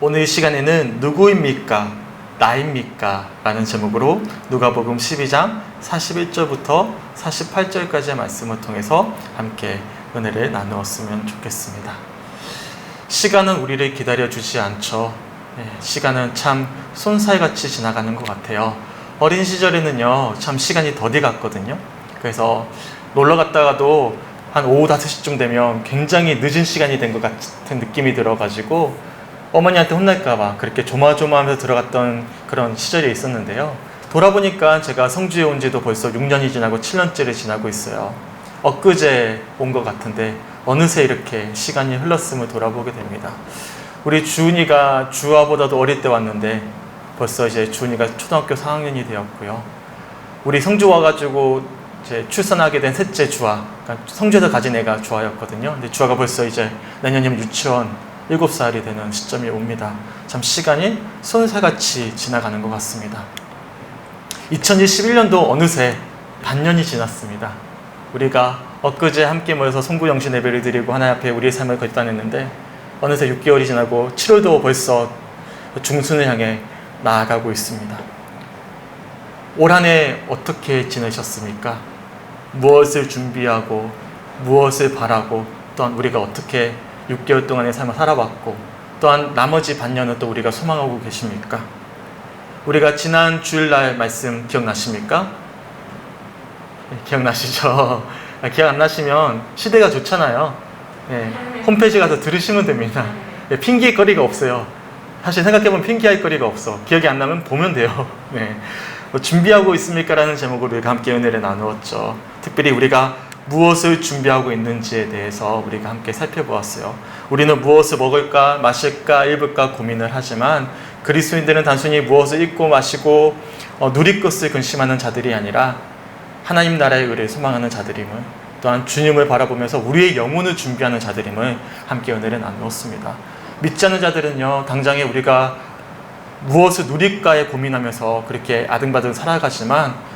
오늘 이 시간에는 누구입니까? 나입니까? 라는 제목으로 누가복음 12장 41절부터 48절까지의 말씀을 통해서 함께 은혜를 나누었으면 좋겠습니다. 시간은 우리를 기다려주지 않죠. 시간은 참 손살같이 지나가는 것 같아요. 어린 시절에는요, 참 시간이 더디 갔거든요. 그래서 놀러 갔다가도 한 오후 5시쯤 되면 굉장히 늦은 시간이 된 것 같은 느낌이 들어가지고 어머니한테 혼날까봐 그렇게 조마조마하면서 들어갔던 그런 시절이 있었는데요. 돌아보니까 제가 성주에 온 지도 벌써 6년이 지나고 7년째를 지나고 있어요. 엊그제 온 것 같은데 어느새 이렇게 시간이 흘렀음을 돌아보게 됩니다. 우리 주은이가 주아보다도 어릴 때 왔는데 벌써 이제 주은이가 초등학교 4학년이 되었고요. 우리 성주 와가지고 이제 출산하게 된 셋째 주아, 그러니까 성주에서 가진 애가 주아였거든요. 근데 주아가 벌써 이제 내년이면 유치원 7살이 되는 시점이 옵니다. 참 시간이 손살같이 지나가는 것 같습니다. 2021년도 어느새 반년이 지났습니다. 우리가 엊그제 함께 모여서 송구영신 예배를 드리고 하나님 앞에 우리의 삶을 결단했는데 어느새 6개월이 지나고 7월도 벌써 중순을 향해 나아가고 있습니다. 올 한 해 어떻게 지내셨습니까? 무엇을 준비하고 무엇을 바라고 또한 우리가 어떻게 6개월 동안의 삶을 살아왔고 또한 나머지 반년은 또 우리가 소망하고 계십니까? 우리가 지난 주일날 말씀 기억나십니까? 기억나시죠? 기억 안 나시면 시대가 좋잖아요. 홈페이지 가서 들으시면 됩니다. 핑계거리가 없어요. 사실 생각해보면 핑계할 거리가 없어. 기억이 안 나면 보면 돼요. 준비하고 있습니까? 라는 제목으로 우리가 함께 은혜를 나누었죠. 특별히 우리가 무엇을 준비하고 있는지에 대해서 우리가 함께 살펴보았어요. 우리는 무엇을 먹을까, 마실까, 입을까 고민을 하지만 그리스도인들은 단순히 무엇을 입고 마시고 누릴 것을 근심하는 자들이 아니라 하나님 나라의 의를 소망하는 자들임을, 또한 주님을 바라보면서 우리의 영혼을 준비하는 자들임을 함께 은혜를 나누었습니다. 믿지 않는 자들은요, 당장에 우리가 무엇을 누릴까에 고민하면서 그렇게 아등바등 살아가지만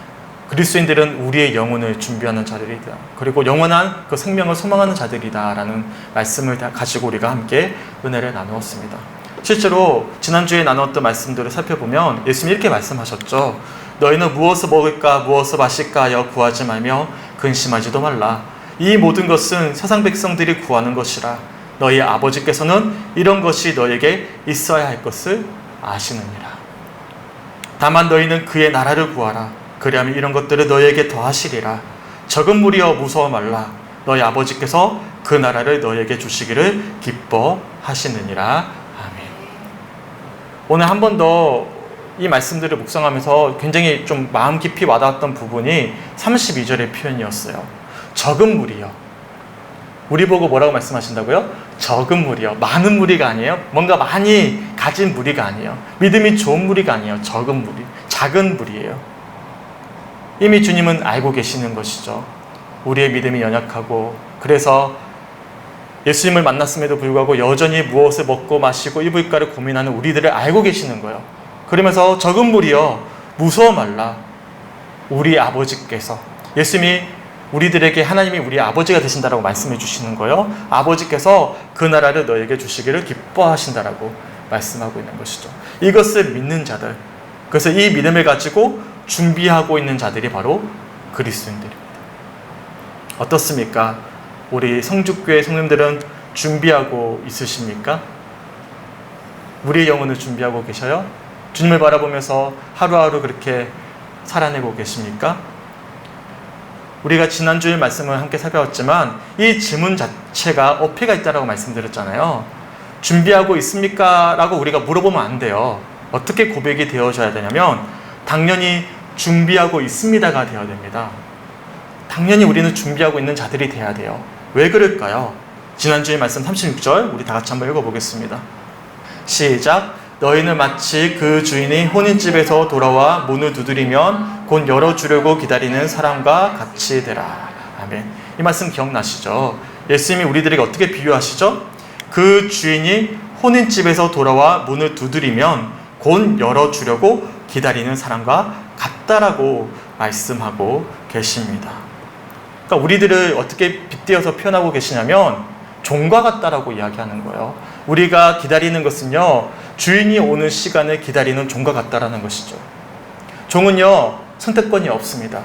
그리스도인들은 우리의 영혼을 준비하는 자들이다. 그리고 영원한 그 생명을 소망하는 자들이다 라는 말씀을 가지고 우리가 함께 은혜를 나누었습니다. 실제로 지난주에 나눴던 말씀들을 살펴보면 예수님이 이렇게 말씀하셨죠. 너희는 무엇을 먹을까 무엇을 마실까 하여 구하지 말며 근심하지도 말라. 이 모든 것은 세상 백성들이 구하는 것이라. 너희 아버지께서는 이런 것이 너에게 있어야 할 것을 아시느니라. 다만 너희는 그의 나라를 구하라. 그리하면 이런 것들을 너희에게 더하시리라. 적은 무리여 무서워 말라. 너희 아버지께서 그 나라를 너희에게 주시기를 기뻐하시느니라. 아멘. 오늘 한 번 더 이 말씀들을 묵상하면서 굉장히 좀 마음 깊이 와닿았던 부분이 32절의 표현이었어요. 적은 무리여. 우리 보고 뭐라고 말씀하신다고요? 적은 무리요. 많은 무리가 아니에요. 뭔가 많이 가진 무리가 아니에요. 믿음이 좋은 무리가 아니에요. 적은 무리, 작은 무리예요. 이미 주님은 알고 계시는 것이죠. 우리의 믿음이 연약하고 그래서 예수님을 만났음에도 불구하고 여전히 무엇을 먹고 마시고 입을까를 고민하는 우리들을 알고 계시는 거예요. 그러면서 적은 무리여 무서워 말라. 우리 아버지께서, 예수님이 우리들에게 하나님이 우리 아버지가 되신다라고 말씀해 주시는 거예요. 아버지께서 그 나라를 너에게 주시기를 기뻐하신다라고 말씀하고 있는 것이죠. 이것을 믿는 자들, 그래서 이 믿음을 가지고 준비하고 있는 자들이 바로 그리스도인들입니다. 어떻습니까? 우리 성주교회 성님들은 준비하고 있으십니까? 우리의 영혼을 준비하고 계셔요? 주님을 바라보면서 하루하루 그렇게 살아내고 계십니까? 우리가 지난주에 말씀을 함께 살펴봤지만 이 질문 자체가 어폐가 있다라고 말씀드렸잖아요. 준비하고 있습니까? 라고 우리가 물어보면 안 돼요. 어떻게 고백이 되어져야 되냐면 당연히 준비하고 있습니다가 되어야 됩니다. 당연히 우리는 준비하고 있는 자들이 돼야 돼요. 왜 그럴까요? 지난주에 말씀 36절 우리 다 같이 한번 읽어보겠습니다. 시작. 너희는 마치 그 주인이 혼인집에서 돌아와 문을 두드리면 곧 열어주려고 기다리는 사람과 같이 되라. 아멘. 이 말씀 기억나시죠? 예수님이 우리들에게 어떻게 비유하시죠? 그 주인이 혼인집에서 돌아와 문을 두드리면 곧 열어주려고 기다리는 사람과 같다라고 말씀하고 계십니다. 그러니까 우리들을 어떻게 빗대어서 표현하고 계시냐면 종과 같다라고 이야기하는 거예요. 우리가 기다리는 것은요, 주인이 오는 시간을 기다리는 종과 같다라는 것이죠. 종은요, 선택권이 없습니다.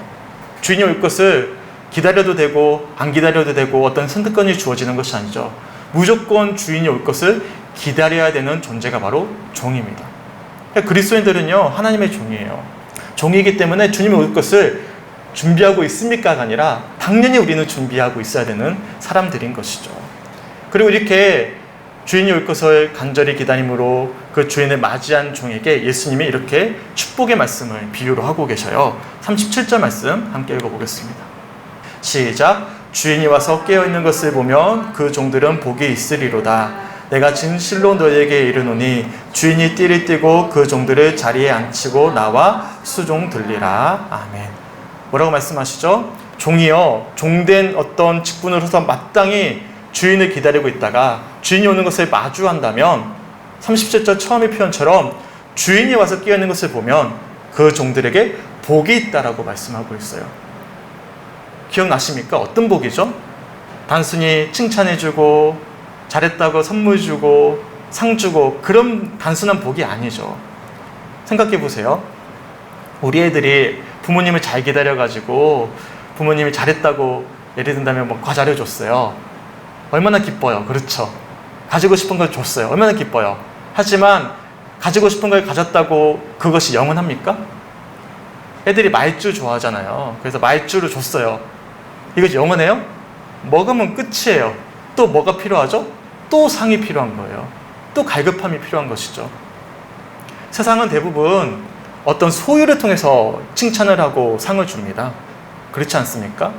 주인이 올 것을 기다려도 되고 안 기다려도 되고 어떤 선택권이 주어지는 것이 아니죠. 무조건 주인이 올 것을 기다려야 되는 존재가 바로 종입니다. 그리스도인들은요, 하나님의 종이에요. 종이기 때문에 주님이 올 것을 준비하고 있습니까가 아니라 당연히 우리는 준비하고 있어야 되는 사람들인 것이죠. 그리고 이렇게 주인이 올 것을 간절히 기다림으로 그 주인을 맞이한 종에게 예수님이 이렇게 축복의 말씀을 비유로 하고 계셔요. 37절 말씀 함께 읽어보겠습니다. 시작. 주인이 와서 깨어있는 것을 보면 그 종들은 복이 있으리로다. 내가 진실로 너희에게 이르노니 주인이 띠를 띠고 그 종들을 자리에 앉히고 나와 수종 들리라. 아멘. 뭐라고 말씀하시죠? 종이요, 종된 어떤 직분으로서 마땅히 주인을 기다리고 있다가 주인이 오는 것을 마주한다면 37절 처음의 표현처럼 주인이 와서 깨어있는 것을 보면 그 종들에게 복이 있다라고 말씀하고 있어요. 기억나십니까? 어떤 복이죠? 단순히 칭찬해주고 잘했다고 선물 주고 상 주고 그런 단순한 복이 아니죠. 생각해 보세요. 우리 애들이 부모님을 잘 기다려가지고 부모님이 잘했다고 예를 든다면 뭐 과자를 줬어요. 얼마나 기뻐요. 그렇죠. 가지고 싶은 걸 줬어요. 얼마나 기뻐요. 하지만 가지고 싶은 걸 가졌다고 그것이 영원합니까? 애들이 말주 좋아하잖아요. 그래서 말주를 줬어요. 이것이 영원해요? 먹으면 끝이에요. 또 뭐가 필요하죠? 또 상이 필요한 거예요. 또 갈급함이 필요한 것이죠. 세상은 대부분 어떤 소유를 통해서 칭찬을 하고 상을 줍니다. 그렇지 않습니까?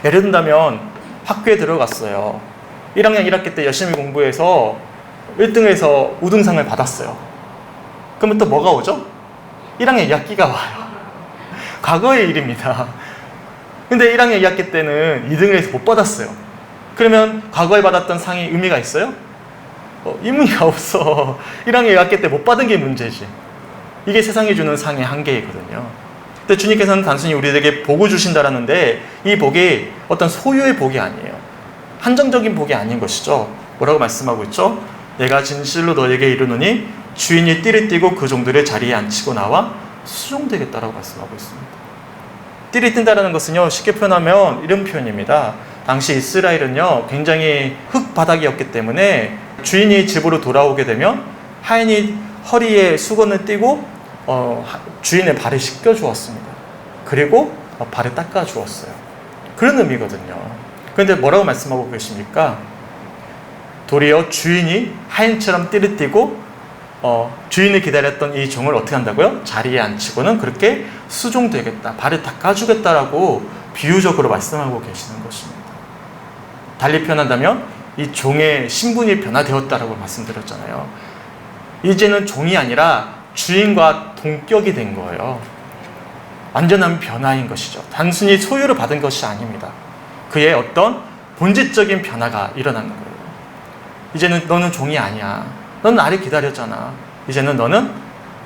예를 든다면 학교에 들어갔어요. 1학년 1학기 때 열심히 공부해서 1등에서 우등상을 받았어요. 그러면 또 뭐가 오죠? 1학년 2학기가 와요. 과거의 일입니다. 근데 1학년 2학기 때는 2등을 해서 못 받았어요. 그러면 과거에 받았던 상이 의미가 있어요? 의미가 없어. 1학년 2학기 때 못 받은 게 문제지. 이게 세상이 주는 상의 한계이거든요. 근데 주님께서는 단순히 우리에게 복을 주신다라는데 이 복이 어떤 소유의 복이 아니에요. 한정적인 복이 아닌 것이죠. 뭐라고 말씀하고 있죠? 내가 진실로 너에게 이르노니 주인이 띠를 띠고 그 종들을 자리에 앉히고 나와 수종되겠다라고 말씀하고 있습니다. 띠를 띈다는 것은요, 쉽게 표현하면 이런 표현입니다. 당시 이스라엘은요, 굉장히 흙바닥이었기 때문에 주인이 집으로 돌아오게 되면 하인이 허리에 수건을 띠고 주인의 발을 씻겨 주었습니다. 그리고 발을 닦아 주었어요. 그런 의미거든요. 그런데 뭐라고 말씀하고 계십니까? 도리어 주인이 하인처럼 띠를 띠고 주인을 기다렸던 이 종을 어떻게 한다고요? 자리에 앉히고는 그렇게 수종되겠다, 발을 닦아주겠다라고 비유적으로 말씀하고 계시는 것입니다. 달리 표현한다면 이 종의 신분이 변화되었다라고 말씀드렸잖아요. 이제는 종이 아니라 주인과 동격이 된 거예요. 완전한 변화인 것이죠. 단순히 소유를 받은 것이 아닙니다. 그의 어떤 본질적인 변화가 일어나는 거예요. 이제는 너는 종이 아니야. 넌 나를 기다렸잖아. 이제는 너는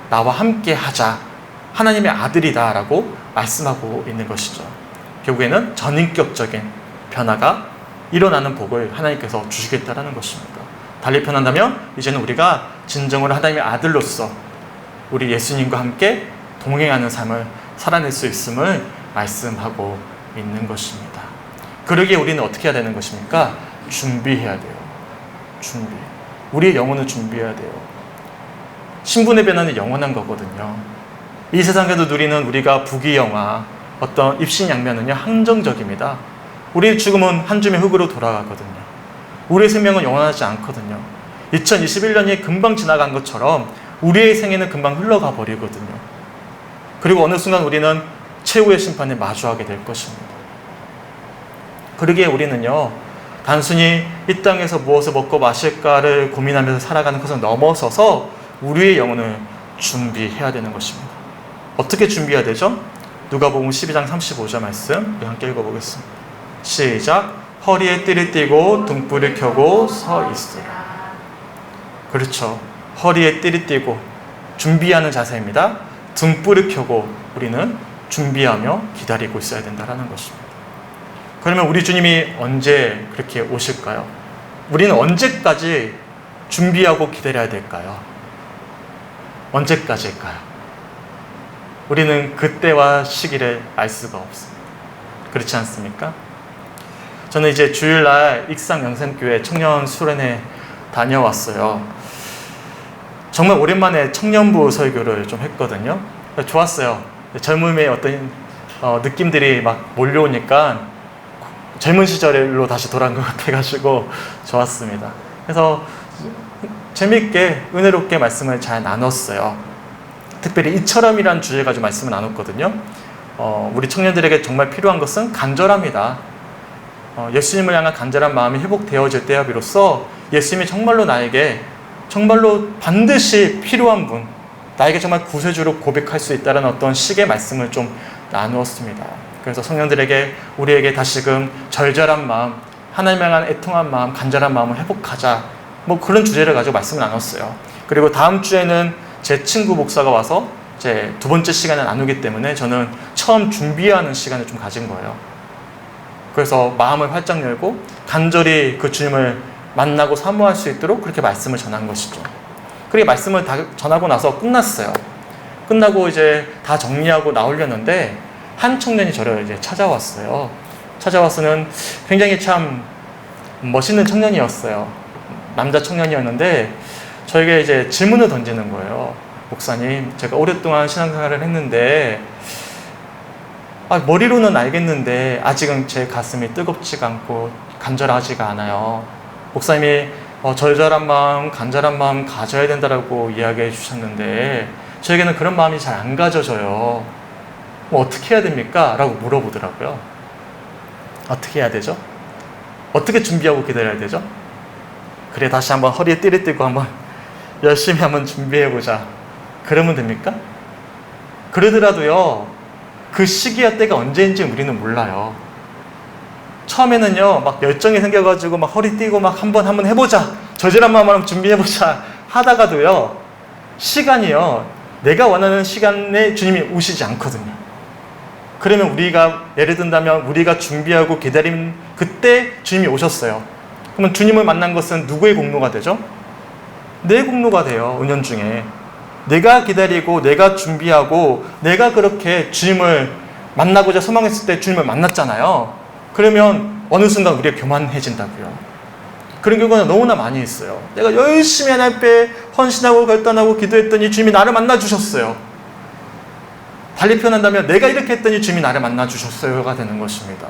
나와 함께 하자. 하나님의 아들이다 라고 말씀하고 있는 것이죠. 결국에는 전인격적인 변화가 일어나는 복을 하나님께서 주시겠다라는 것입니다. 달리 표현한다면 이제는 우리가 진정으로 하나님의 아들로서 우리 예수님과 함께 동행하는 삶을 살아낼 수 있음을 말씀하고 있는 것입니다. 그러기에 우리는 어떻게 해야 되는 것입니까? 준비해야 돼요. 준비. 우리의 영혼을 준비해야 돼요. 신분의 변화는 영원한 거거든요. 이 세상에도 누리는 우리가 부귀영화, 어떤 입신양면은요, 한정적입니다. 우리의 죽음은 한 줌의 흙으로 돌아가거든요. 우리의 생명은 영원하지 않거든요. 2021년이 금방 지나간 것처럼 우리의 생애는 금방 흘러가 버리거든요. 그리고 어느 순간 우리는 최후의 심판에 마주하게 될 것입니다. 그러기에 우리는요, 단순히 이 땅에서 무엇을 먹고 마실까를 고민하면서 살아가는 것을 넘어서서 우리의 영혼을 준비해야 되는 것입니다. 어떻게 준비해야 되죠? 누가복음 12장 35절 말씀 함께 읽어보겠습니다. 시작. 허리에 띠를 띠고 등불을 켜고 서 있으라. 그렇죠. 허리에 띠를 띠고 준비하는 자세입니다. 등불을 켜고 우리는 준비하며 기다리고 있어야 된다는 것입니다. 그러면 우리 주님이 언제 그렇게 오실까요? 우리는 언제까지 준비하고 기다려야 될까요? 언제까지일까요? 우리는 그때와 시기를 알 수가 없습니다. 그렇지 않습니까? 저는 이제 주일날 익산 영샘교회 청년 수련회 다녀왔어요. 정말 오랜만에 청년부 설교를 좀 했거든요. 좋았어요. 젊음의 어떤 느낌들이 막 몰려오니까 젊은 시절로 다시 돌아간 것 같아가지고 좋았습니다. 그래서 재미있게 은혜롭게 말씀을 잘 나눴어요. 특별히 이처럼이란 주제 가지고 말씀을 나눴거든요. 우리 청년들에게 정말 필요한 것은 간절함이다. 예수님을 향한 간절한 마음이 회복되어질 때야 비로소 예수님이 정말로 나에게 정말로 반드시 필요한 분, 나에게 정말 구세주로 고백할 수 있다는 어떤 식의 말씀을 좀 나누었습니다. 그래서 청년들에게 우리에게 다시금 절절한 마음, 하나님을 향한 애통한 마음, 간절한 마음을 회복하자, 뭐 그런 주제를 가지고 말씀을 나눴어요. 그리고 다음 주에는 제 친구 목사가 와서 제 두 번째 시간을 나누기 때문에 저는 처음 준비하는 시간을 좀 가진 거예요. 그래서 마음을 활짝 열고 간절히 그 주님을 만나고 사모할 수 있도록 그렇게 말씀을 전한 것이죠. 그렇게 말씀을 다 전하고 나서 끝났어요. 끝나고 이제 다 정리하고 나오려는데 한 청년이 저를 이제 찾아왔어요. 찾아와서는 굉장히 참 멋있는 청년이었어요. 남자 청년이었는데 저에게 이제 질문을 던지는 거예요. 목사님, 제가 오랫동안 신앙생활을 했는데 머리로는 알겠는데 아직은 제 가슴이 뜨겁지가 않고 간절하지가 않아요. 목사님이 절절한 마음, 간절한 마음 가져야 된다라고 이야기해 주셨는데 저에게는 그런 마음이 잘 안 가져져요. 뭐 어떻게 해야 됩니까? 라고 물어보더라고요. 어떻게 해야 되죠? 어떻게 준비하고 기다려야 되죠? 그래, 다시 한번 허리에 띠를 띠고 한번 열심히 한번 준비해보자. 그러면 됩니까? 그러더라도요, 그 시기와 때가 언제인지 우리는 몰라요. 처음에는요, 막 열정이 생겨가지고 막 허리 띠고 막 한번 해보자. 절절한 마음으로 준비해보자. 하다가도요, 시간이요, 내가 원하는 시간에 주님이 오시지 않거든요. 그러면 우리가, 예를 든다면 우리가 준비하고 기다린 그때 주님이 오셨어요. 그러면 주님을 만난 것은 누구의 공로가 되죠? 내 공로가 돼요, 은연중에. 내가 기다리고, 내가 준비하고, 내가 그렇게 주님을 만나고자 소망했을 때 주님을 만났잖아요. 그러면 어느 순간 우리가 교만해진다고요. 그런 경우는 너무나 많이 있어요. 내가 열심히 하나님 앞에 헌신하고 결단하고 기도했더니 주님이 나를 만나주셨어요. 달리 표현한다면 내가 이렇게 했더니 주님이 나를 만나주셨어요가 되는 것입니다.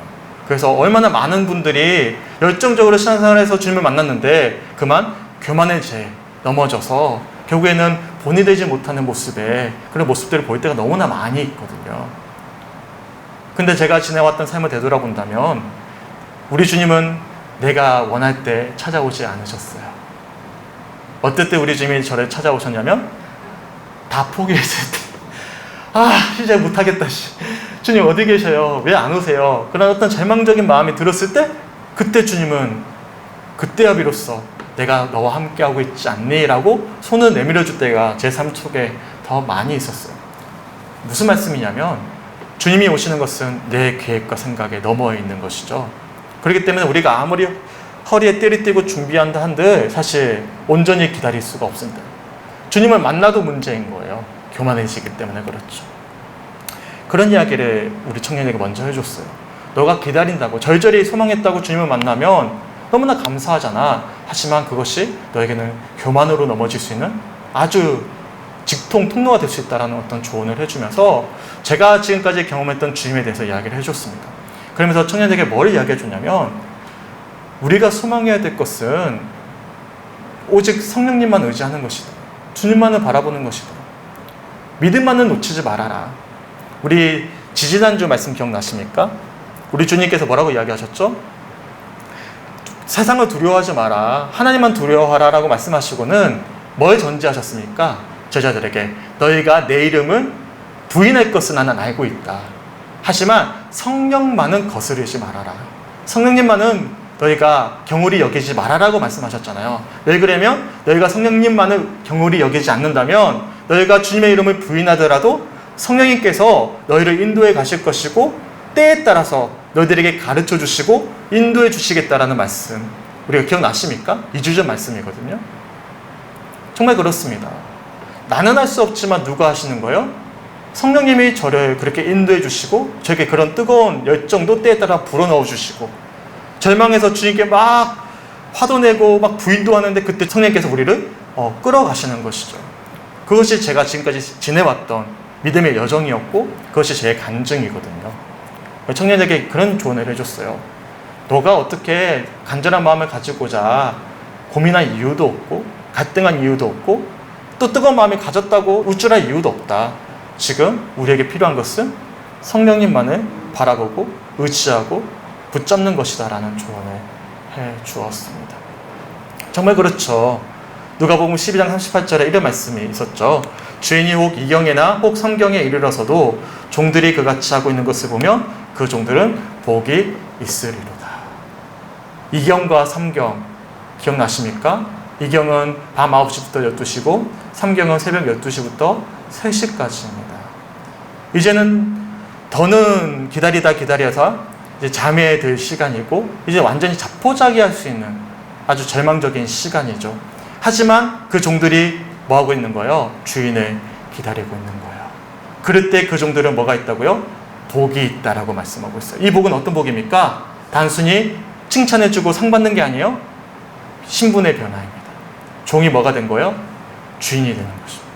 그래서 얼마나 많은 분들이 열정적으로 신앙생활에서 주님을 만났는데 그만 교만의 죄 넘어져서 결국에는 본이 되지 못하는 모습에 그런 모습들을 볼 때가 너무나 많이 있거든요. 근데 제가 지내왔던 삶을 되돌아본다면 우리 주님은 내가 원할 때 찾아오지 않으셨어요. 어떨 때 우리 주님이 저를 찾아오셨냐면 다 포기했을 때 이제 못하겠다. 주님 어디 계셔요? 왜 안 오세요? 그런 어떤 절망적인 마음이 들었을 때 그때 주님은 그때야 비로소 내가 너와 함께하고 있지 않니? 라고 손을 내밀어 줄 때가 제 삶 속에 더 많이 있었어요. 무슨 말씀이냐면 주님이 오시는 것은 내 계획과 생각에 넘어 있는 것이죠. 그렇기 때문에 우리가 아무리 허리에 띠를 띠고 준비한다 한들 사실 온전히 기다릴 수가 없습니다. 주님을 만나도 문제인 거예요. 교만해지기 때문에 그렇죠. 그런 이야기를 우리 청년에게 먼저 해줬어요. 너가 기다린다고 절절히 소망했다고 주님을 만나면 너무나 감사하잖아. 하지만 그것이 너에게는 교만으로 넘어질 수 있는 아주 통로가 될 수 있다는 어떤 조언을 해주면서 제가 지금까지 경험했던 주님에 대해서 이야기를 해줬습니다. 그러면서 청년에게 뭘 이야기해 줬냐면 우리가 소망해야 될 것은 오직 성령님만 의지하는 것이다. 주님만을 바라보는 것이다. 믿음만은 놓치지 말아라. 우리 지지난주 말씀 기억나십니까? 우리 주님께서 뭐라고 이야기하셨죠? 세상을 두려워하지 마라. 하나님만 두려워하라 라고 말씀하시고는 뭘 전제하셨습니까? 제자들에게 너희가 내 이름을 부인할 것은 나는 알고 있다. 하지만 성령만은 거스르지 말아라. 성령님만은 너희가 경홀히 여기지 말아라고 말씀하셨잖아요. 왜 그러면 너희가 성령님만을 경홀히 여기지 않는다면 너희가 주님의 이름을 부인하더라도 성령님께서 너희를 인도해 가실 것이고 때에 따라서 너희들에게 가르쳐 주시고 인도해 주시겠다라는 말씀, 우리가 기억나십니까? 2주 전 말씀이거든요. 정말 그렇습니다. 나는 할 수 없지만 누가 하시는 거예요? 성령님이 저를 그렇게 인도해 주시고 저에게 그런 뜨거운 열정도 때에 따라 불어넣어 주시고, 절망해서 주님께 막 화도 내고 막 부인도 하는데 그때 성령님께서 우리를 끌어가시는 것이죠. 그것이 제가 지금까지 지내왔던 믿음의 여정이었고 그것이 제 간증이거든요. 청년에게 그런 조언을 해줬어요. 너가 어떻게 간절한 마음을 가지고자 고민할 이유도 없고 갈등한 이유도 없고 또 뜨거운 마음을 가졌다고 우쭐할 이유도 없다. 지금 우리에게 필요한 것은 성령님만을 바라보고 의지하고 붙잡는 것이다 라는 조언을 해 주었습니다. 정말 그렇죠. 누가복음 12장 38절에 이런 말씀이 있었죠. 주인이 혹 이경에나 혹 삼경에 이르러서도 종들이 그같이 하고 있는 것을 보면 그 종들은 복이 있으리로다. 이경과 삼경 기억나십니까? 이경은 밤 9시부터 12시고 삼경은 새벽 12시부터 3시까지입니다. 이제는 더는 기다려서 이제 잠에 들 시간이고 이제 완전히 자포자기할 수 있는 아주 절망적인 시간이죠. 하지만 그 종들이 뭐하고 있는 거예요? 주인을 기다리고 있는 거예요. 그럴 때 그 종들은 뭐가 있다고요? 복이 있다라고 말씀하고 있어요. 이 복은 어떤 복입니까? 단순히 칭찬해주고 상 받는 게 아니에요. 신분의 변화입니다. 종이 뭐가 된 거예요? 주인이 되는 것입니다.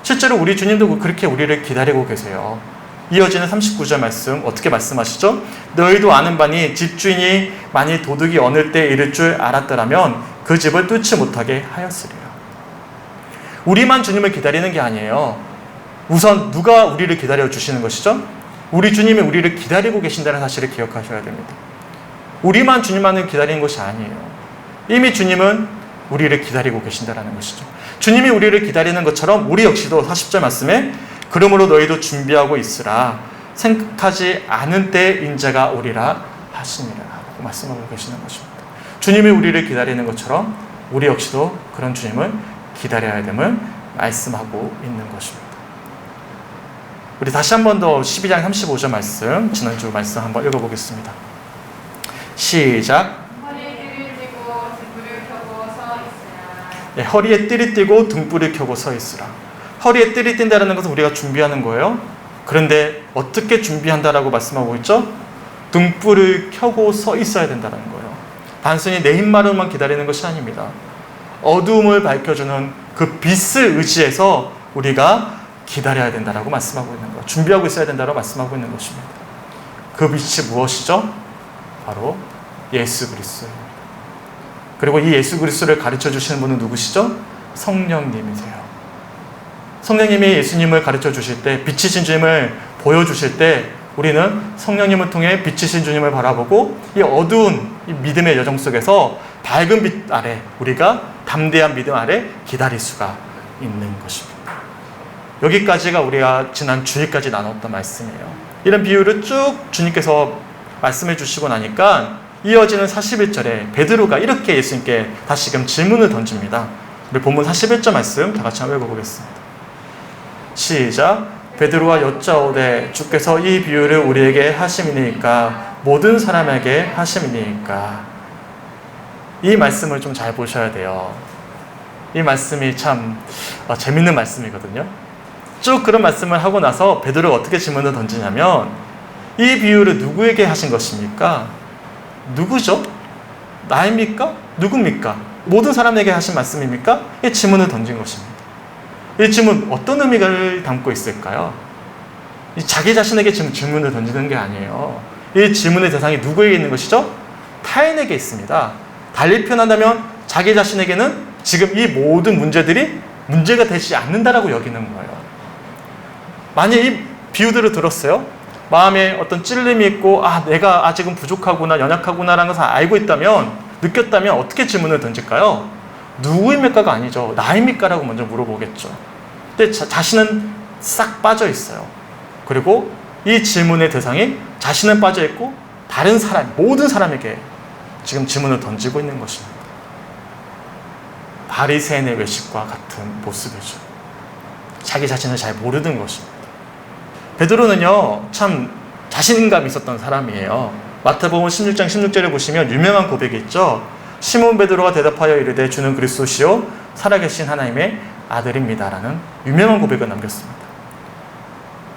실제로 우리 주님도 그렇게 우리를 기다리고 계세요. 이어지는 39절 말씀 어떻게 말씀하시죠? 너희도 아는 바니 집주인이 만일 도둑이 어느 때 이를 줄 알았더라면 그 집을 뚫지 못하게 하였으리라. 우리만 주님을 기다리는 게 아니에요. 우선 누가 우리를 기다려 주시는 것이죠? 우리 주님이 우리를 기다리고 계신다는 사실을 기억하셔야 됩니다. 우리만 주님만을 기다리는 것이 아니에요. 이미 주님은 우리를 기다리고 계신다는 것이죠. 주님이 우리를 기다리는 것처럼 우리 역시도 40절 말씀에 그러므로 너희도 준비하고 있으라 생각하지 않은 때 인자가 오리라 하시니라 라고 말씀하고 계시는 것입니다. 주님이 우리를 기다리는 것처럼 우리 역시도 그런 주님을 기다려야 됨을 말씀하고 있는 것입니다. 우리 다시 한 번 더 12장 35절 말씀, 지난주 말씀 한번 읽어보겠습니다. 시작. 허리에 띠를 띠고 등불을 켜고 서 있으라. 허리에 띠를 띈다는 것은 우리가 준비하는 거예요. 그런데 어떻게 준비한다라고 말씀하고 있죠? 등불을 켜고 서 있어야 된다는 거예요. 단순히 내 입마루만 기다리는 것이 아닙니다. 어두움을 밝혀주는 그 빛을 의지해서 우리가 기다려야 된다라고 말씀하고 있는 거예요. 준비하고 있어야 된다라고 말씀하고 있는 것입니다. 그 빛이 무엇이죠? 바로 예수 그리스도입니다. 그리고 이 예수 그리스도를 가르쳐 주시는 분은 누구시죠? 성령님이세요. 성령님이 예수님을 가르쳐 주실 때, 빛이신 주님을 보여주실 때 우리는 성령님을 통해 빛이신 주님을 바라보고 이 어두운 이 믿음의 여정 속에서 밝은 빛 아래 우리가 담대한 믿음 아래 기다릴 수가 있는 것입니다. 여기까지가 우리가 지난 주일까지 나눴던 말씀이에요. 이런 비유를 쭉 주님께서 말씀해 주시고 나니까 이어지는 41절에 베드로가 이렇게 예수님께 다시금 질문을 던집니다. 우리 본문 41절 말씀 다 같이 한번 읽어보겠습니다. 시작. 베드로가 여짜오되 주께서 이 비유를 우리에게 하심이니까 모든 사람에게 하심이니까. 이 말씀을 좀 잘 보셔야 돼요. 이 말씀이 참 재밌는 말씀이거든요. 쭉 그런 말씀을 하고 나서 베드로가 어떻게 질문을 던지냐면 이 비유를 누구에게 하신 것입니까? 누구죠? 나입니까? 누굽니까? 모든 사람에게 하신 말씀입니까? 이 질문을 던진 것입니다. 이 질문 어떤 의미를 담고 있을까요? 자기 자신에게 질문을 던지는 게 아니에요. 이 질문의 대상이 누구에게 있는 것이죠? 타인에게 있습니다. 달리 표현한다면 자기 자신에게는 지금 이 모든 문제들이 문제가 되지 않는다라고 여기는 거예요. 만약 이 비유들을 들었어요? 마음에 어떤 찔림이 있고 내가 아직은 부족하구나 연약하구나라는 것을 알고 있다면 느꼈다면 어떻게 질문을 던질까요? 누구입니까가 아니죠. 나입니까? 라고 먼저 물어보겠죠. 근데 자신은 싹 빠져 있어요. 그리고 이 질문의 대상이 자신은 빠져 있고 다른 사람, 모든 사람에게 지금 질문을 던지고 있는 것입니다. 바리새인의 외식과 같은 모습이죠. 자기 자신을 잘 모르는 것입니다. 베드로는요, 참 자신감이 있었던 사람이에요. 마태복음 16장 16절에 보시면 유명한 고백이 있죠. 시몬 베드로가 대답하여 이르되 주는 그리스도시요 살아계신 하나님의 아들입니다라는 유명한 고백을 남겼습니다.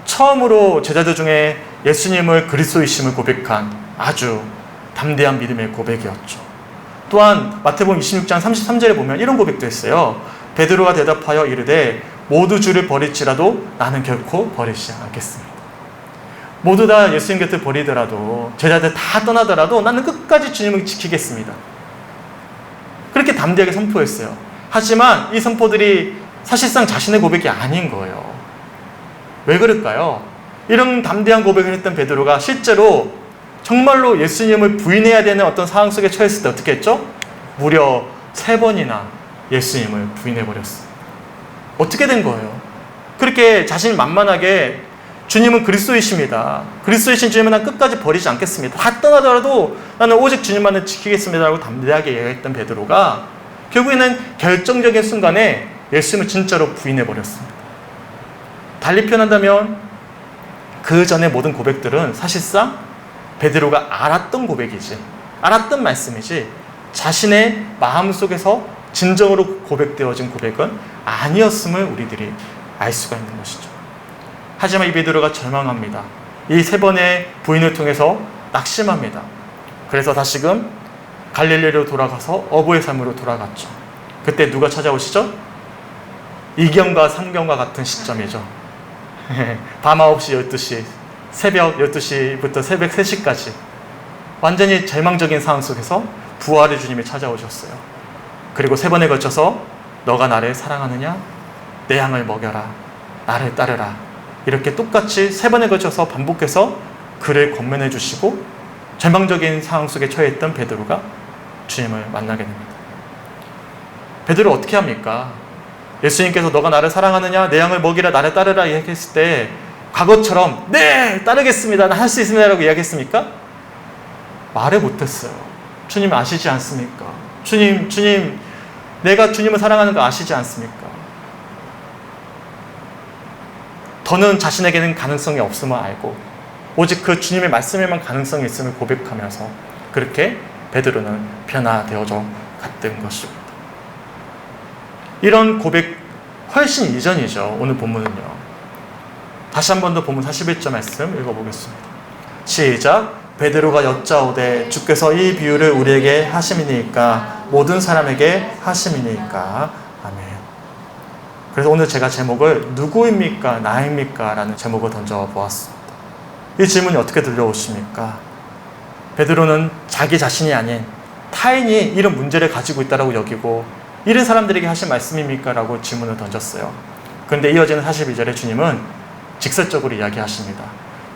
처음으로 제자들 중에 예수님을 그리스도이심을 고백한 아주 담대한 믿음의 고백이었죠. 또한 마태복음 26장 33절에 보면 이런 고백도 했어요. 베드로가 대답하여 이르되 모두 주를 버릴지라도 나는 결코 버리지 않겠습니다. 모두 다 예수님 곁을 버리더라도 제자들 다 떠나더라도 나는 끝까지 주님을 지키겠습니다. 그렇게 담대하게 선포했어요. 하지만 이 선포들이 사실상 자신의 고백이 아닌 거예요. 왜 그럴까요? 이런 담대한 고백을 했던 베드로가 실제로 정말로 예수님을 부인해야 되는 어떤 상황 속에 처했을 때 어떻게 했죠? 무려 3번이나 예수님을 부인해버렸어요. 어떻게 된 거예요? 그렇게 자신이 만만하게 주님은 그리스도이십니다. 그리스도이신 주님은 난 끝까지 버리지 않겠습니다. 다 떠나더라도 나는 오직 주님만을 지키겠습니다라고 담대하게 얘기했던 베드로가 결국에는 결정적인 순간에 예수님을 진짜로 부인해버렸습니다. 달리 표현한다면 그 전의 모든 고백들은 사실상 베드로가 알았던 고백이지, 알았던 말씀이지 자신의 마음속에서 진정으로 고백되어진 고백은 아니었음을 우리들이 알 수가 있는 것이죠. 하지만 이 베드로가 절망합니다. 이 3번의 부인을 통해서 낙심합니다. 그래서 다시금 갈릴리로 돌아가서 어부의 삶으로 돌아갔죠. 그때 누가 찾아오시죠? 이경과 삼경과 같은 시점이죠. 밤 9시, 12시, 새벽 12시부터 새벽 3시까지 완전히 절망적인 상황 속에서 부활의 주님이 찾아오셨어요. 그리고 3번에 걸쳐서 너가 나를 사랑하느냐? 내 양을 먹여라. 나를 따르라. 이렇게 똑같이 3번에 걸쳐서 반복해서 그를 권면해 주시고 절망적인 상황 속에 처해 있던 베드로가 주님을 만나게 됩니다. 베드로 어떻게 합니까? 예수님께서 너가 나를 사랑하느냐? 내 양을 먹이라. 나를 따르라 이야기했을 때 과거처럼 네! 따르겠습니다. 나 할 수 있습니다. 라고 이야기했습니까? 말을 못했어요. 주님 아시지 않습니까? 주님, 내가 주님을 사랑하는 거 아시지 않습니까? 더는 자신에게는 가능성이 없음을 알고 오직 그 주님의 말씀에만 가능성이 있음을 고백하면서 그렇게 베드로는 변화되어져 갔던 것입니다. 이런 고백 훨씬 이전이죠. 오늘 본문은요. 다시 한 번 더 본문 41절 말씀 읽어보겠습니다. 시작. 베드로가 여짜오되 주께서 이 비유를 우리에게 하심이니까 모든 사람에게 하심이니까. 아멘. 그래서 오늘 제가 제목을 누구입니까? 나입니까? 라는 제목을 던져보았습니다. 이 질문이 어떻게 들려오십니까? 베드로는 자기 자신이 아닌 타인이 이런 문제를 가지고 있다고 여기고 이런 사람들에게 하신 말씀입니까? 라고 질문을 던졌어요. 그런데 이어지는 42절에 주님은 직설적으로 이야기하십니다.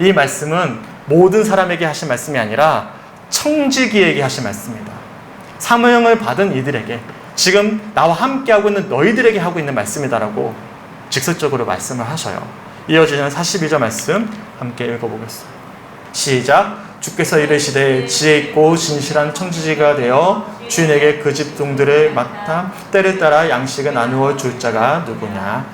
이 말씀은 모든 사람에게 하신 말씀이 아니라 청지기에게 하신 말씀입니다. 사명을 받은 이들에게 지금 나와 함께하고 있는 너희들에게 하고 있는 말씀이다라고 직설적으로 말씀을 하셔요. 이어지는 42절 말씀 함께 읽어보겠습니다. 시작. 주께서 이르시되 지혜 있고 진실한 청지기가 되어 주인에게 그 집 동들을 맡아 때를 따라 양식을 나누어 줄 자가 누구냐.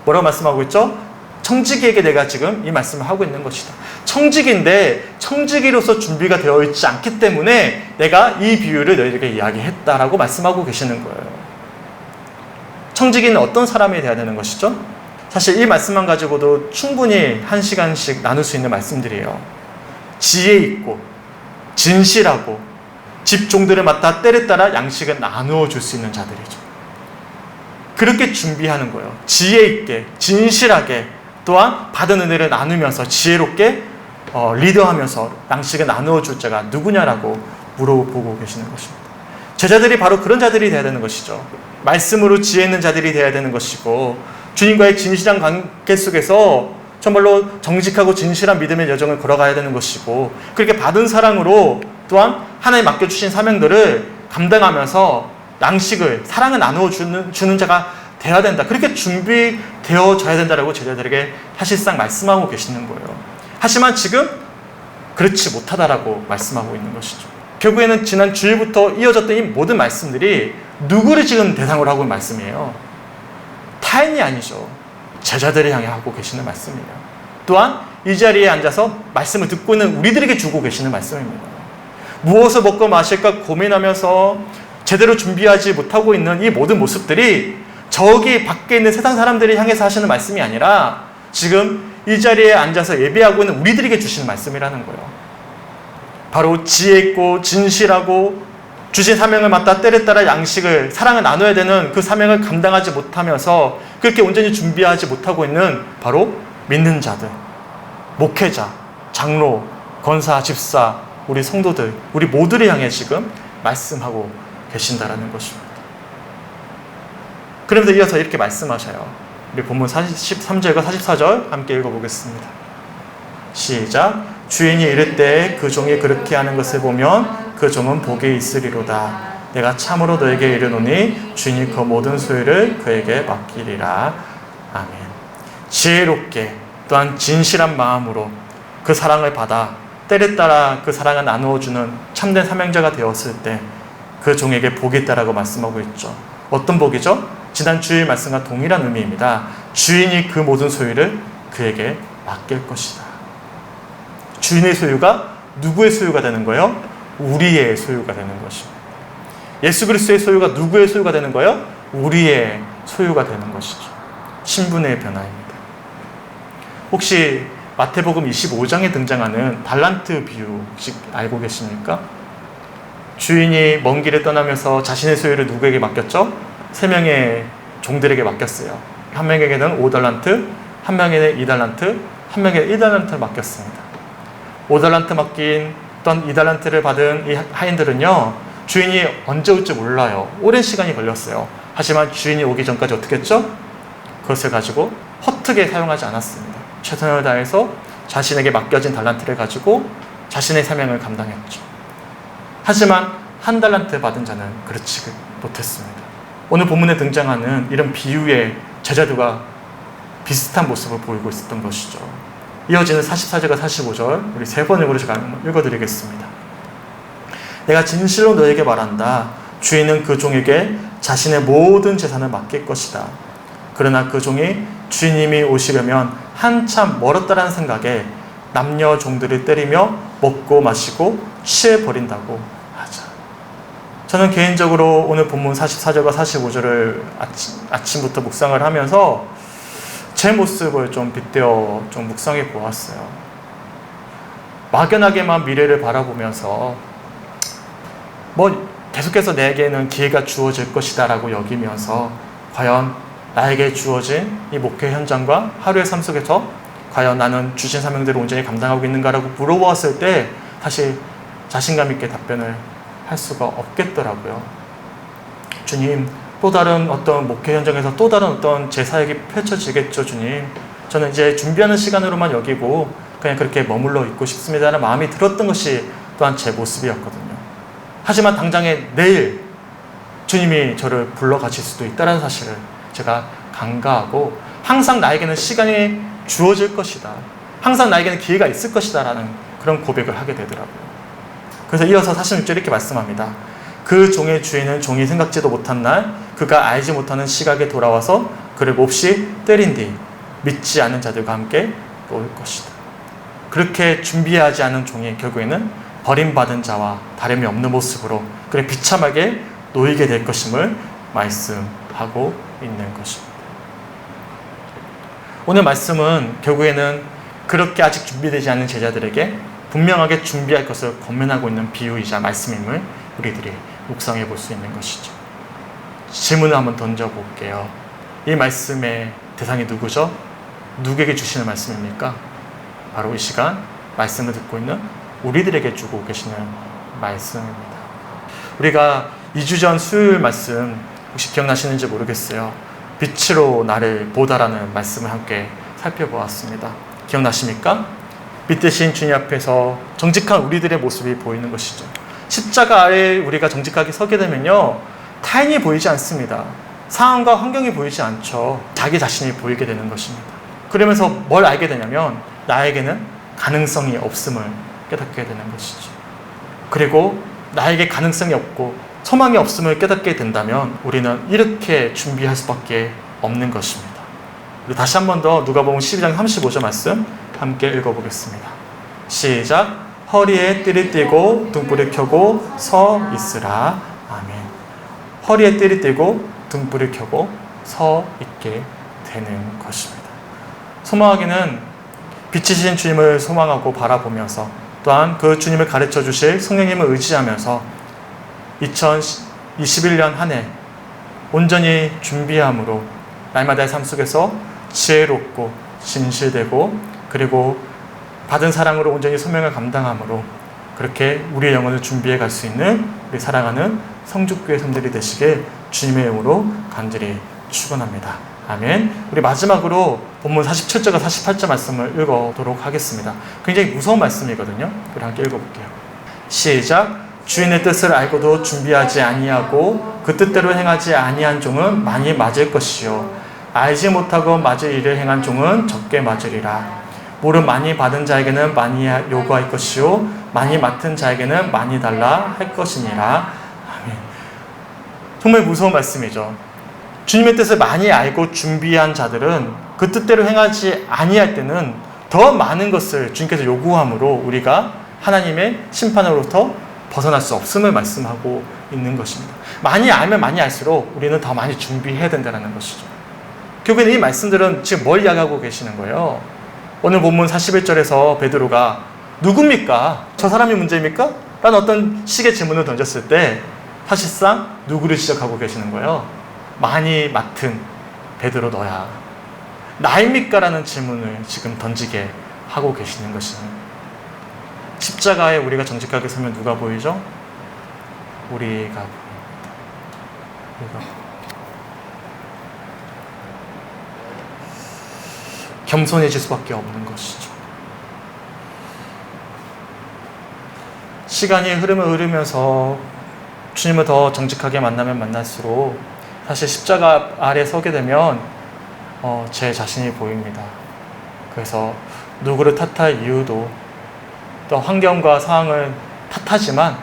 뭐라고 말씀하고 있죠? 청지기에게 내가 지금 이 말씀을 하고 있는 것이다. 청지기인데 청지기로서 준비가 되어 있지 않기 때문에 내가 이 비유를 너희에게 이야기했다라고 말씀하고 계시는 거예요. 청지기는 어떤 사람이 되어야 되는 것이죠? 사실 이 말씀만 가지고도 충분히 1시간씩 나눌 수 있는 말씀들이에요. 지혜 있고 진실하고 집 종들을 맡아 때를 따라 양식을 나누어 줄 수 있는 자들이죠. 그렇게 준비하는 거예요. 지혜 있게 진실하게 또한 받은 은혜를 나누면서 지혜롭게 리더하면서 양식을 나누어 줄 자가 누구냐라고 물어보고 계시는 것입니다. 제자들이 바로 그런 자들이 되어야 되는 것이죠. 말씀으로 지혜 있는 자들이 되어야 되는 것이고 주님과의 진실한 관계 속에서 정말로 정직하고 진실한 믿음의 여정을 걸어가야 되는 것이고 그렇게 받은 사랑으로 또한 하나님 맡겨주신 사명들을 감당하면서 양식을 사랑을 나누어 주는 자가 되어야 된다. 그렇게 준비되어져야 된다라고 제자들에게 사실상 말씀하고 계시는 거예요. 하지만 지금 그렇지 못하다라고 말씀하고 있는 것이죠. 결국에는 지난 주일부터 이어졌던 이 모든 말씀들이 누구를 지금 대상으로 하고 있는 말씀이에요? 타인이 아니죠. 제자들을 향해 하고 계시는 말씀이에요. 또한 이 자리에 앉아서 말씀을 듣고 있는 우리들에게 주고 계시는 말씀입니다. 무엇을 먹고 마실까 고민하면서 제대로 준비하지 못하고 있는 이 모든 모습들이 저기 밖에 있는 세상 사람들을 향해서 하시는 말씀이 아니라 지금 이 자리에 앉아서 예배하고 있는 우리들에게 주시는 말씀이라는 거예요. 바로 지혜 있고 진실하고 주신 사명을 맡아 때를 따라 양식을, 사랑을 나눠야 되는 그 사명을 감당하지 못하면서 그렇게 온전히 준비하지 못하고 있는 바로 믿는 자들, 목회자, 장로, 권사, 집사, 우리 성도들, 우리 모두를 향해 지금 말씀하고 계신다라는 것입니다. 그러면서 이어서 이렇게 말씀하셔요. 우리 본문 43절과 44절 함께 읽어보겠습니다. 시작. 주인이 이를 때 그 종이 그렇게 하는 것을 보면 그 종은 복이 있으리로다. 내가 참으로 너에게 이르노니 주인이 그 모든 소유를 그에게 맡기리라. 아멘. 지혜롭게 또한 진실한 마음으로 그 사랑을 받아 때를 따라 그 사랑을 나누어주는 참된 사명자가 되었을 때 그 종에게 복이 있다라고 말씀하고 있죠. 어떤 복이죠? 지난 주일 말씀과 동일한 의미입니다. 주인이 그 모든 소유를 그에게 맡길 것이다. 주인의 소유가 누구의 소유가 되는 거예요? 우리의 소유가 되는 것입니다. 예수 그리스도의 소유가 누구의 소유가 되는 거예요? 우리의 소유가 되는 것이죠. 신분의 변화입니다. 혹시 마태복음 25장에 등장하는 달란트 비유 혹시 알고 계십니까? 주인이 먼 길을 떠나면서 자신의 소유를 누구에게 맡겼죠? 3명의 종들에게 맡겼어요. 한 명에게는 5달란트, 한 명에게는 2달란트, 한 명에게는 1달란트를 맡겼습니다. 5달란트 맡긴 어떤 2달란트를 받은 이 하인들은요, 주인이 언제 올지 몰라요. 오랜 시간이 걸렸어요. 하지만 주인이 오기 전까지 어떻게 했죠? 그것을 가지고 허투게 사용하지 않았습니다. 최선을 다해서 자신에게 맡겨진 달란트를 가지고 자신의 사명을 감당했죠. 하지만 1달란트 받은 자는 그렇지 못했습니다. 오늘 본문에 등장하는 이런 비유의 제자들과 비슷한 모습을 보이고 있었던 것이죠. 이어지는 44절과 45절 우리 3번역으로 제가 읽어드리겠습니다. 내가 진실로 너에게 말한다. 주인은 그 종에게 자신의 모든 재산을 맡길 것이다. 그러나 그 종이 주인님이 오시려면 한참 멀었다라는 생각에 남녀 종들을 때리며 먹고 마시고 취해버린다고 하자. 저는 개인적으로 오늘 본문 44절과 45절을 아침부터 묵상을 하면서 제 모습을 좀 빗대어 좀 묵상해 보았어요. 막연하게만 미래를 바라보면서 계속해서 내게는 기회가 주어질 것이다 라고 여기면서 과연 나에게 주어진 이 목회 현장과 하루의 삶 속에서 과연 나는 주신 사명대로 온전히 감당하고 있는가라고 물어보았을 때 사실 자신감 있게 답변을 할 수가 없겠더라고요. 주님, 또 다른 어떤 목회 현장에서 또 다른 어떤 제 사역이 펼쳐지겠죠, 주님. 저는 이제 준비하는 시간으로만 여기고 그냥 그렇게 머물러 있고 싶습니다라는 마음이 들었던 것이 또한 제 모습이었거든요. 하지만 당장에 내일 주님이 저를 불러가실 수도 있다는 사실을 제가 간과하고 항상 나에게는 시간이 주어질 것이다. 항상 나에게는 기회가 있을 것이다 라는 그런 고백을 하게 되더라고요. 그래서 이어서 46절 이렇게 말씀합니다. 그 종의 주인은 종이 생각지도 못한 날 그가 알지 못하는 시각에 돌아와서 그를 몹시 때린 뒤 믿지 않는 자들과 함께 올 것이다. 그렇게 준비하지 않은 종이 결국에는 버림받은 자와 다름이 없는 모습으로 그래 비참하게 놓이게 될 것임을 말씀하고 있는 것입니다. 오늘 말씀은 결국에는 그렇게 아직 준비되지 않은 제자들에게 분명하게 준비할 것을 권면하고 있는 비유이자 말씀임을 우리들이 묵상해 볼 수 있는 것이죠. 질문을 한번 던져볼게요. 이 말씀의 대상이 누구죠? 누구에게 주시는 말씀입니까? 바로 이 시간 말씀을 듣고 있는 우리들에게 주고 계시는 말씀입니다. 우리가 2주 전 수요일 말씀 혹시 기억나시는지 모르겠어요. 빛으로 나를 보다라는 말씀을 함께 살펴보았습니다. 기억나십니까? 빛 대신 주님 앞에서 정직한 우리들의 모습이 보이는 것이죠. 십자가 아래 우리가 정직하게 서게 되면요, 타인이 보이지 않습니다. 상황과 환경이 보이지 않죠. 자기 자신이 보이게 되는 것입니다. 그러면서 뭘 알게 되냐면 나에게는 가능성이 없음을 깨닫게 되는 것이죠. 그리고 나에게 가능성이 없고 소망이 없음을 깨닫게 된다면 우리는 이렇게 준비할 수밖에 없는 것입니다. 다시 한 번 더 누가복음 12장 35절 말씀 함께 읽어보겠습니다. 시작. 허리에 띠를 띠고 등불을 켜고 서 있으라. 아멘. 허리에 띠를 띠고 등불을 켜고 서 있게 되는 것입니다. 소망하기는 빛이신 주님을 소망하고 바라보면서 또한 그 주님을 가르쳐 주실 성령님을 의지하면서 2021년 한 해 온전히 준비함으로 날마다의 삶 속에서 지혜롭고 진실되고 그리고 받은 사랑으로 온전히 소명을 감당함으로 그렇게 우리의 영혼을 준비해 갈 수 있는 우리 사랑하는 성죽교회 성들이 되시길 주님의 이름으로 간절히 축원합니다. 아멘. 우리 마지막으로 본문 47절과 48절 말씀을 읽어보도록 하겠습니다. 굉장히 무서운 말씀이거든요. 우리 함께 읽어볼게요. 시작. 주인의 뜻을 알고도 준비하지 아니하고 그 뜻대로 행하지 아니한 종은 많이 맞을 것이요 알지 못하고 맞을 일을 행한 종은 적게 맞으리라. 물은 많이 받은 자에게는 많이 요구할 것이요 많이 맡은 자에게는 많이 달라 할 것이니라. 아멘. 정말 무서운 말씀이죠. 주님의 뜻을 많이 알고 준비한 자들은 그 뜻대로 행하지 아니할 때는 더 많은 것을 주님께서 요구함으로 우리가 하나님의 심판으로부터 벗어날 수 없음을 말씀하고 있는 것입니다. 많이 알면 많이 알수록 우리는 더 많이 준비해야 된다는 것이죠. 결국엔 이 말씀들은 지금 뭘 이야기하고 계시는 거예요? 오늘 본문 41절에서 베드로가 누굽니까? 저 사람이 문제입니까? 라는 어떤 식의 질문을 던졌을 때 사실상 누구를 지적하고 계시는 거예요? 많이 맡은 베드로 너야. 나입니까? 라는 질문을 지금 던지게 하고 계시는 것입니다. 십자가에 우리가 정직하게 서면 누가 보이죠? 우리가 보입니다. 겸손해질 수밖에 없는 것이죠. 시간이 흐르면서 주님을 더 정직하게 만나면 만날수록 사실 십자가 아래 서게 되면 제 자신이 보입니다. 그래서 누구를 탓할 이유도 또 환경과 상황을 탓하지만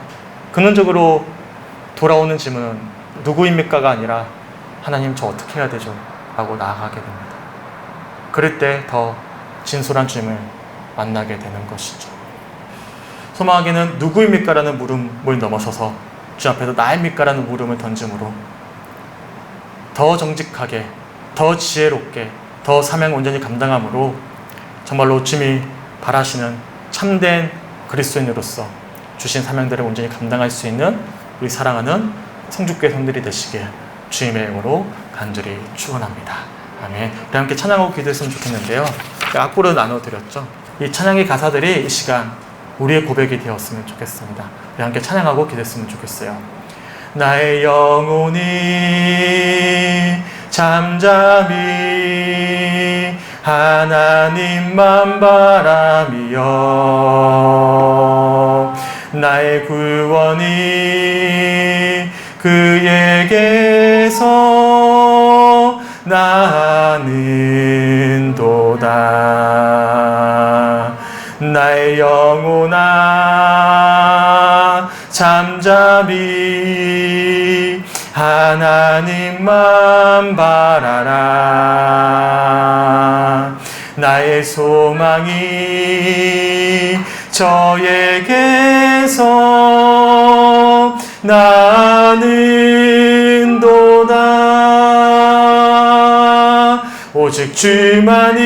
근원적으로 돌아오는 질문은 누구입니까가 아니라 하나님 저 어떻게 해야 되죠? 라고 나아가게 됩니다. 그럴 때 더 진솔한 주님을 만나게 되는 것이죠. 소망하기는 누구입니까? 라는 물음을 넘어서서 주 앞에서 나입니까? 라는 물음을 던짐으로 더 정직하게, 더 지혜롭게, 더 사명을 온전히 감당함으로 정말로 주님이 바라시는 참된 그리스도인으로서 주신 사명들을 온전히 감당할 수 있는 우리 사랑하는 성죽교회 성들이 되시길 주님의 이름으로 간절히 축원합니다. 아멘. 우리 함께 찬양하고 기도했으면 좋겠는데요. 악보를 나눠드렸죠. 이 찬양의 가사들이 이 시간 우리의 고백이 되었으면 좋겠습니다. 우리 함께 찬양하고 기도했으면 좋겠어요. 나의 영혼이 잠잠히 하나님만 바라며 나의 구원이 그에게서 나는도다. 나의 영혼아 잠잠히 하나님만 바라라. 나의 소망이 저에게서 나는도다. 오직 주만이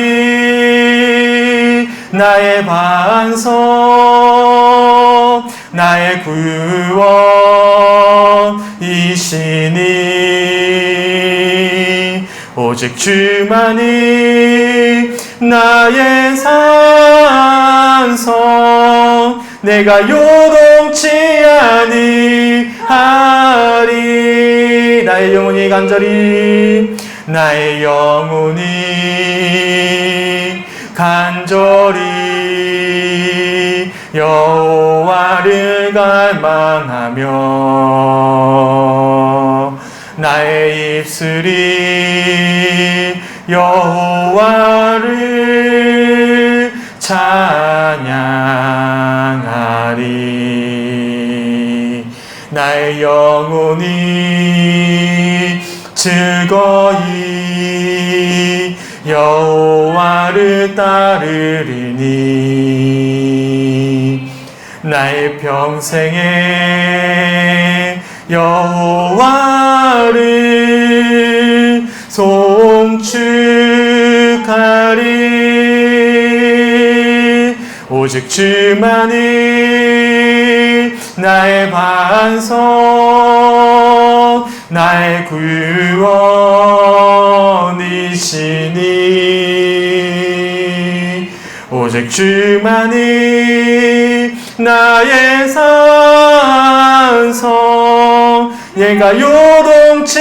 나의 반석 나의 구원이시니 오직 주만이 나의 산성 내가 요동치 아니하리. 나의 영혼이 간절히 나의 영혼이 간절히 여호와를 갈망하며 나의 입술이 여호와를 찬양하리. 나의 영혼이 즐거이 여호와를 따르리니 나의 평생에 여호와를 송축하리. 오직 주만이 나의 반석 나의 구원이시니 오직 주만이 나의 산성 얘가 요동치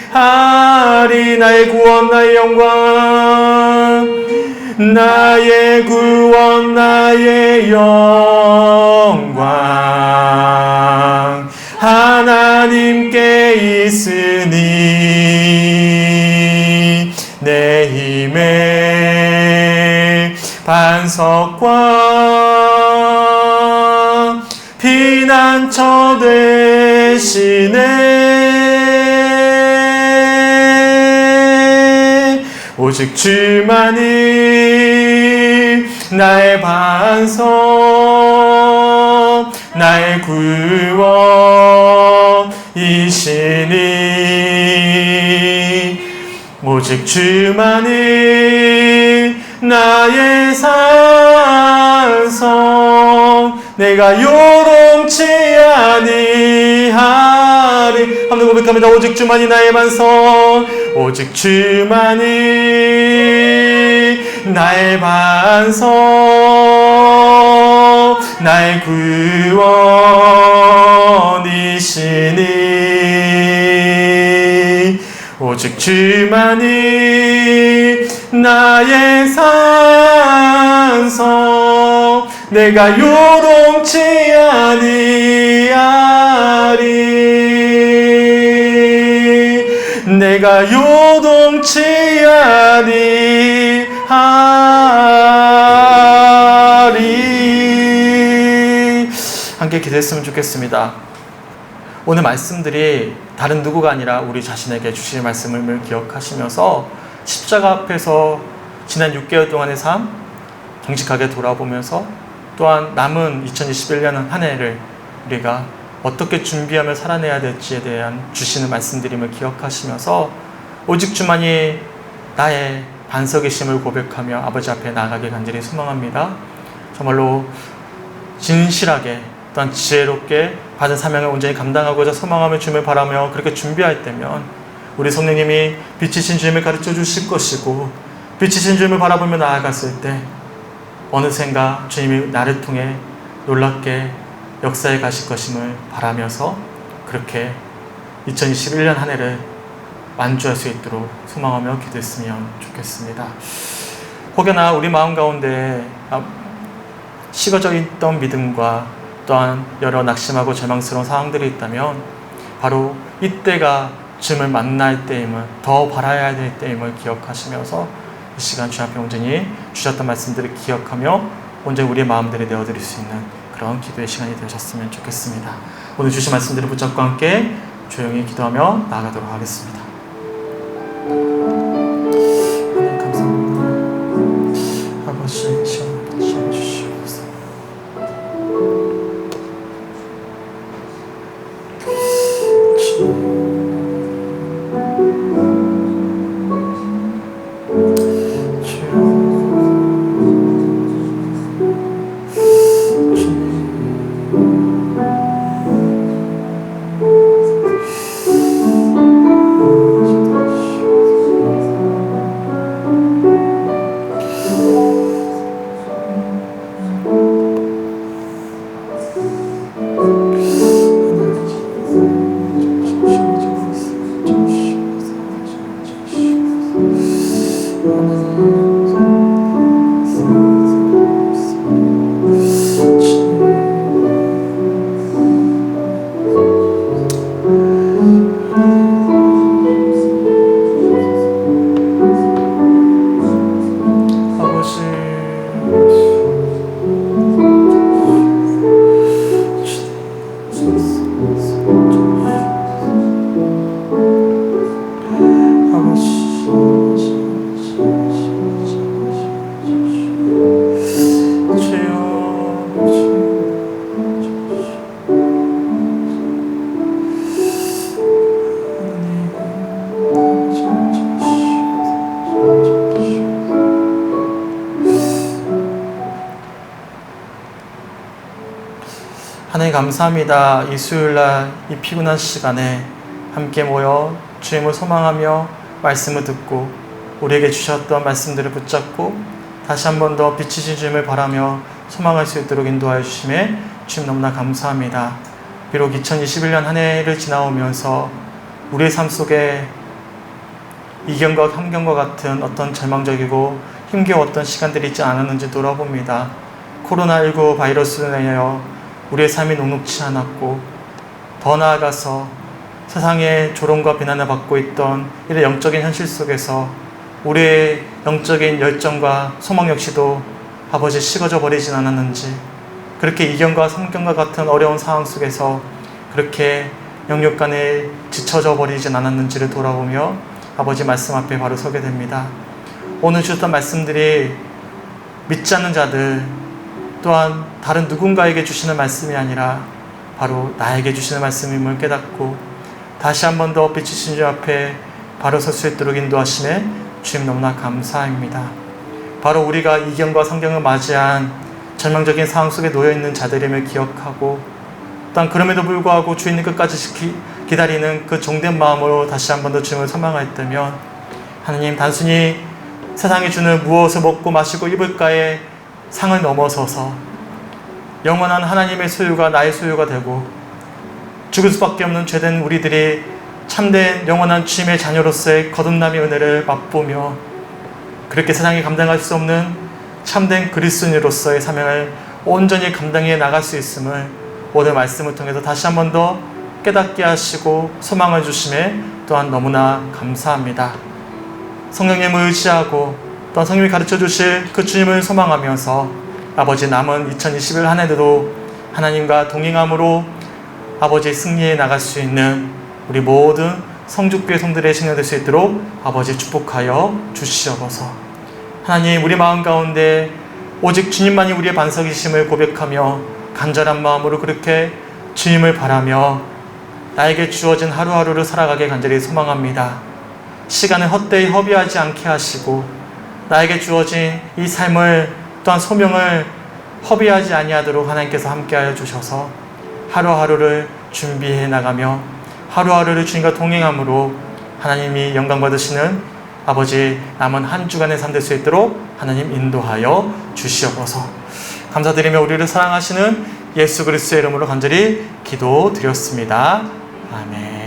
아니하리. 나의 구원 나의 영광 나의 구원 나의 영광 하나님께 있으니 내 힘의 반석과 피난처 되시네. 오직 주만이 나의 반석 나의 구원이시니 오직 주만이 나의 산성 내가 요동치 아니하리. 한번 고백합니다. 오직 주만이 나의 반석 오직 주만이 나의 반석 나의 구원이시니 오직 주만이 나의 산성 내가 요동치 아니하리. 내가 요동치 아니하리. 함께 기도했으면 좋겠습니다. 오늘 말씀들이 다른 누구가 아니라 우리 자신에게 주실 말씀을 기억하시면서 십자가 앞에서 지난 6개월 동안의 삶 정직하게 돌아보면서 또한 남은 2021년 한 해를 우리가 어떻게 준비하며 살아내야 될지에 대한 주시는 말씀드림을 기억하시면서 오직 주만이 나의 반석이심을 고백하며 아버지 앞에 나아가길 간절히 소망합니다. 정말로 진실하게 또한 지혜롭게 받은 사명을 온전히 감당하고자 소망하며 주님을 바라며 그렇게 준비할 때면 우리 성령님이 빛이신 주님을 가르쳐 주실 것이고 빛이신 주님을 바라보며 나아갔을 때 어느샌가 주님이 나를 통해 놀랍게 역사에 가실 것임을 바라면서 그렇게 2021년 한 해를 완주할 수 있도록 소망하며 기도했으면 좋겠습니다. 혹여나 우리 마음 가운데 식어져 있던 믿음과 또한 여러 낙심하고 절망스러운 상황들이 있다면 바로 이때가 주님을 만날 때임을 더 바라야 될 때임을 기억하시면서 이 시간 주 앞에 온전히 주셨던 말씀들을 기억하며 온전히 우리의 마음들을 내어드릴 수 있는 그런 기도의 시간이 되셨으면 좋겠습니다. 오늘 주신 말씀들을 붙잡고 함께 조용히 기도하며 나아가도록 하겠습니다. 하나님 감사합니다. 아버지 시험 주시옵소서. 아버지 하나님 감사합니다. 이 수요일날 이 피곤한 시간에 함께 모여 주님을 소망하며 말씀을 듣고 우리에게 주셨던 말씀들을 붙잡고 다시 한 번 더 빛이신 주님을 바라며 소망할 수 있도록 인도하여 주심에 주님 너무나 감사합니다. 비록 2021년 한 해를 지나오면서 우리의 삶 속에 이견과 함경과 같은 어떤 절망적이고 힘겨웠던 시간들이 있지 않았는지 돌아봅니다. 코로나19 바이러스로 인하여 우리의 삶이 녹록치 않았고 더 나아가서 세상의 조롱과 비난을 받고 있던 이런 영적인 현실 속에서 우리의 영적인 열정과 소망 역시도 아버지 식어져 버리진 않았는지, 그렇게 이견과 삼견과 같은 어려운 상황 속에서 그렇게 영육간에 지쳐져 버리진 않았는지를 돌아보며 아버지 말씀 앞에 바로 서게 됩니다. 오늘 주셨던 말씀들이 믿지 않는 자들 또한 다른 누군가에게 주시는 말씀이 아니라 바로 나에게 주시는 말씀임을 깨닫고 다시 한 번 더 빛이신 주 앞에 바로 설 수 있도록 인도하심에 주님 너무나 감사합니다. 바로 우리가 이견과 상경을 맞이한 절망적인 상황 속에 놓여있는 자들임을 기억하고 또한 그럼에도 불구하고 주인님 끝까지 기다리는 그 종된 마음으로 다시 한 번 더 주님을 소망하였다면 하나님, 단순히 세상이 주는 무엇을 먹고 마시고 입을까의 상을 넘어서서 영원한 하나님의 소유가 나의 소유가 되고 죽을 수밖에 없는 죄된 우리들이 참된 영원한 주님의 자녀로서의 거듭남의 은혜를 맛보며 그렇게 세상이 감당할 수 없는 참된 그리스도인으로서의 사명을 온전히 감당해 나갈 수 있음을 오늘 말씀을 통해서 다시 한 번 더 깨닫게 하시고 소망을 주심에 또한 너무나 감사합니다. 성령님을 의지하고 또한 성령이 가르쳐 주실 그 주님을 소망하면서 아버지 남은 2021 한 해도 하나님과 동행함으로 아버지 승리해 나갈 수 있는 우리 모든 성육교회 성들의 신령 될 수 있도록 아버지 축복하여 주시옵소서. 하나님, 우리 마음 가운데 오직 주님만이 우리의 반석이심을 고백하며 간절한 마음으로 그렇게 주님을 바라며 나에게 주어진 하루하루를 살아가게 간절히 소망합니다. 시간을 헛되이 허비하지 않게 하시고 나에게 주어진 이 삶을 또한 소명을 허비하지 아니하도록 하나님께서 함께하여 주셔서 하루하루를 준비해 나가며 하루하루를 주님과 동행함으로 하나님이 영광 받으시는 아버지 남은 한 주간의 삶 될 수 있도록 하나님 인도하여 주시옵소서. 감사드리며 우리를 사랑하시는 예수 그리스도의 이름으로 간절히 기도드렸습니다. 아멘.